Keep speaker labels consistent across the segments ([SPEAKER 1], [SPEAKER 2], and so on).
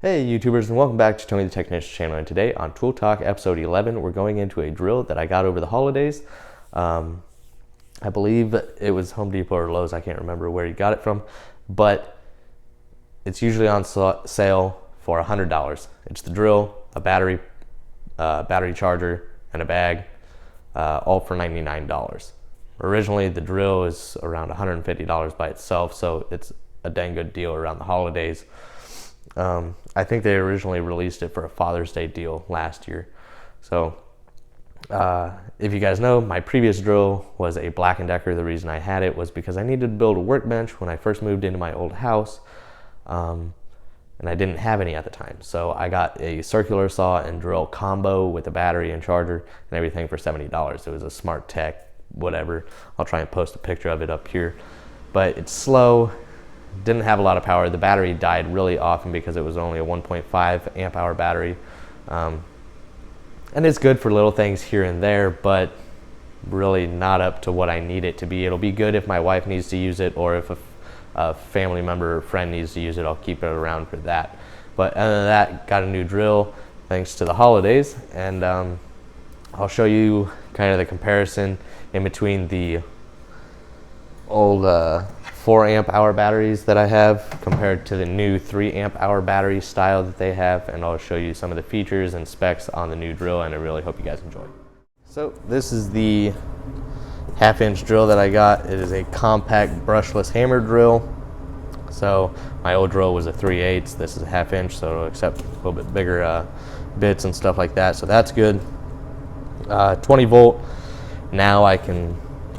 [SPEAKER 1] Hey YouTubers, and welcome back to Tony the Technician channel. And today on Tool Talk episode 11, we're going into a drill that I got over the holidays. I believe it was Home Depot or Lowe's. I can't remember where you got it from, but it's usually on sale for $100. It's the drill, a battery charger, and a bag, all for $99. Originally, the drill is around $150 by itself, so it's a dang good deal around the holidays. I think they originally released it for a Father's Day deal last year. So if you guys know, my previous drill was a Black & Decker. The reason I had it was because I needed to build a workbench when I first moved into my old house, and I didn't have any at the time. So I got a circular saw and drill combo with a battery and charger and everything for $70. It was a Smart Tech, whatever. I'll try and post a picture of it up here. But it's slow. Didn't have a lot of power. The battery died really often because it was only a 1.5 amp hour battery, and it's good for little things here and there, but really not up to what I need it to be. It'll be good if my wife needs to use it, or if a family member or friend needs to use it, I'll keep it around for that. But other than that, got a new drill thanks to the holidays, and I'll show you kind of the comparison in between the old 4 amp hour batteries that I have compared to the new 3 amp hour battery style that they have, and I'll show you some of the features and specs on the new drill, and I really hope you guys enjoy. So this is the 1/2 inch drill that I got. It is a compact brushless hammer drill. So my old drill was a 3/8. This is a 1/2 inch, so it'll accept a little bit bigger bits and stuff like that, so that's good. 20 volt. Now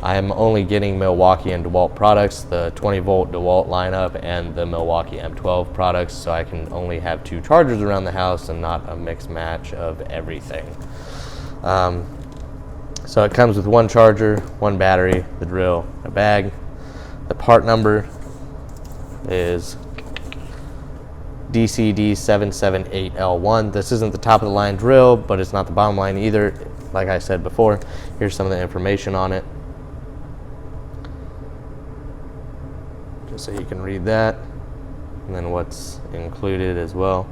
[SPEAKER 1] I'm only getting Milwaukee and Dewalt products, the 20 volt Dewalt lineup and the Milwaukee M12 products, so I can only have 2 chargers around the house and not a mixed match of everything. So it comes with 1 charger, 1 battery, the drill, a bag. The part number is DCD778L1. This isn't the top of the line drill, but it's not the bottom line either. Like I said before, here's some of the information on it, so you can read that, and then what's included as well.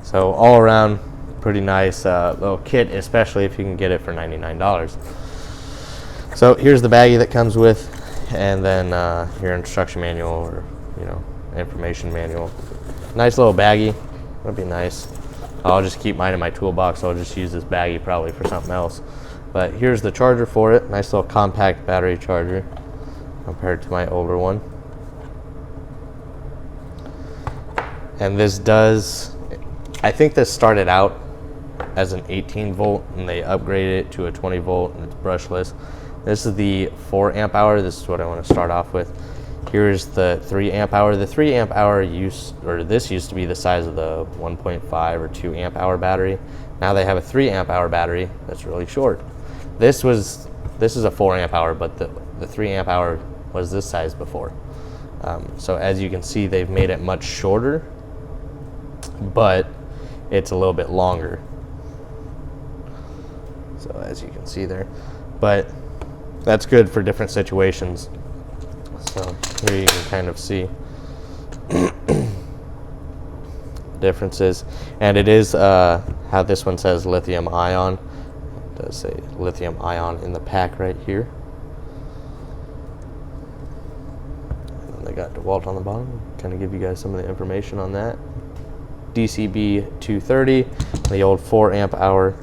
[SPEAKER 1] So all around, pretty nice little kit, especially if you can get it for $99. So here's the baggie that comes with, and then your instruction manual, or information manual. Nice little baggie. That'd be nice. I'll just keep mine in my toolbox. I'll just use this baggie probably for something else. But here's the charger for it. Nice little compact battery charger compared to my older one. And this does, I think this started out as an 18 volt and they upgraded it to a 20 volt and it's brushless. This is the 4 amp hour. This is what I want to start off with. Here's the 3 amp hour. The 3 amp hour this used to be the size of the 1.5 or 2 amp hour battery. Now they have a 3 amp hour battery that's really short. This is a 4 amp hour, but the 3 amp hour was this size before. So as you can see, they've made it much shorter, but it's a little bit longer. So as you can see there, but that's good for different situations. So here you can kind of see differences, and it is how this one says lithium ion. It does say lithium ion in the pack right here, and then they got DeWalt on the bottom. Kind of give you guys some of the information on that. DCB 230. The old 4 amp hour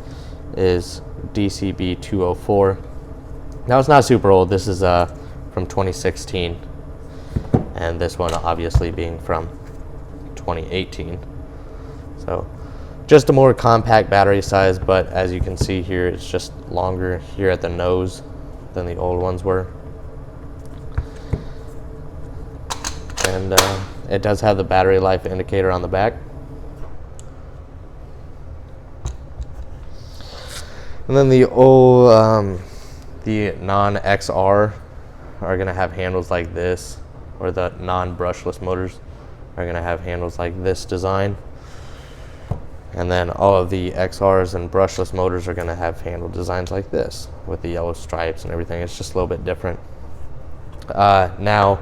[SPEAKER 1] is DCB 204. Now it's not super old. This is from 2016, and this one obviously being from 2018. So just a more compact battery size, but as you can see here, it's just longer here at the nose than the old ones were. And it does have the battery life indicator on the back. And then the old the non-XR are going to have handles like this, or the non-brushless motors are going to have handles like this design. And then all of the XRs and brushless motors are going to have handle designs like this with the yellow stripes and everything. It's just a little bit different. Now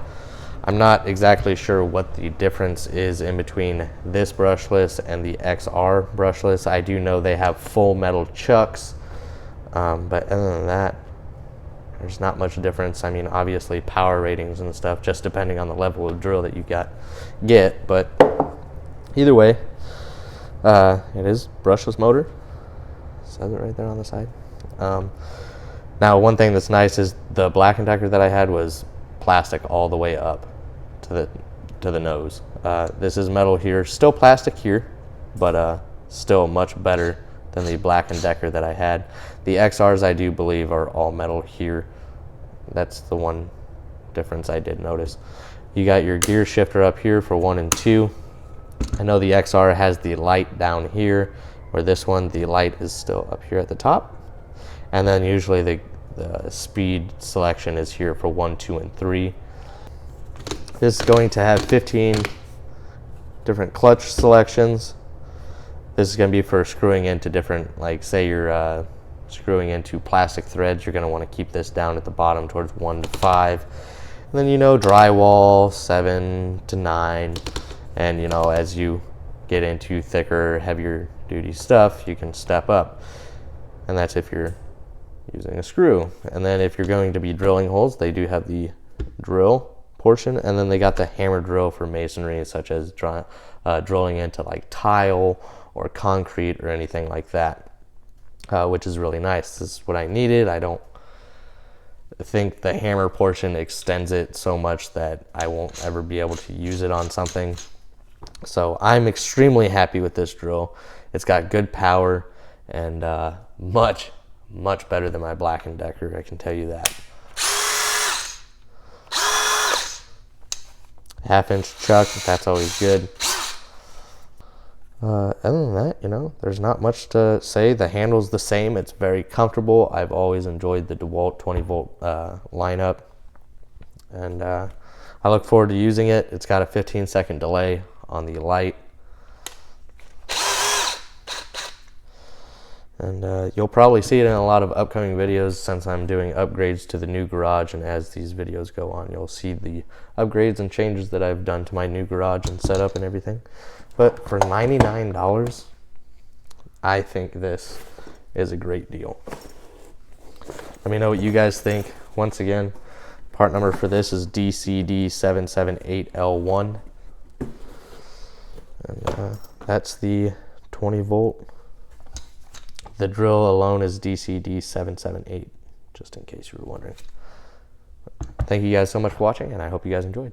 [SPEAKER 1] I'm not exactly sure what the difference is in between this brushless and the XR brushless. I do know they have full metal chucks, but other than that, there's not much difference. I mean, obviously power ratings and stuff, just depending on the level of drill that you get. But either way, it is brushless motor. It says it right there on the side. Now, one thing that's nice is the Black & Decker that I had was plastic all the way up to the nose. This is metal here, still plastic here, but still much better than the Black & Decker that I had. The XRs, I do believe, are all metal here. That's the one difference I did notice. You got your gear shifter up here for 1 and 2. I know the XR has the light down here, where this one, the light is still up here at the top. And then usually the speed selection is here for 1, 2, and 3. This is going to have 15 different clutch selections. This is going to be for screwing into different, like say you're screwing into plastic threads, you're going to want to keep this down at the bottom towards 1 to 5. And then, you know, drywall 7 to 9. And, you know, as you get into thicker, heavier duty stuff, you can step up. And that's if you're using a screw. And then if you're going to be drilling holes, they do have the drill portion, and then they got the hammer drill for masonry, such as drilling into like tile or concrete or anything like that, which is really nice. This is what I needed. I don't think the hammer portion extends it so much that I won't ever be able to use it on something. So I'm extremely happy with this drill. It's got good power and much better than my Black & Decker, I can tell you that. 1/2-inch chuck, that's always good. Other than that, you know, there's not much to say. The handle's the same. It's very comfortable. I've always enjoyed the Dewalt 20-volt lineup. And I look forward to using it. It's got a 15-second delay on the light. And you'll probably see it in a lot of upcoming videos since I'm doing upgrades to the new garage, and as these videos go on, you'll see the upgrades and changes that I've done to my new garage and setup and everything. But for $99, I think this is a great deal. Let me know what you guys think. Once again, part number for this is DCD778L1. And that's the 20-volt. The drill alone is DCD778, just in case you were wondering. Thank you guys so much for watching, and I hope you guys enjoyed.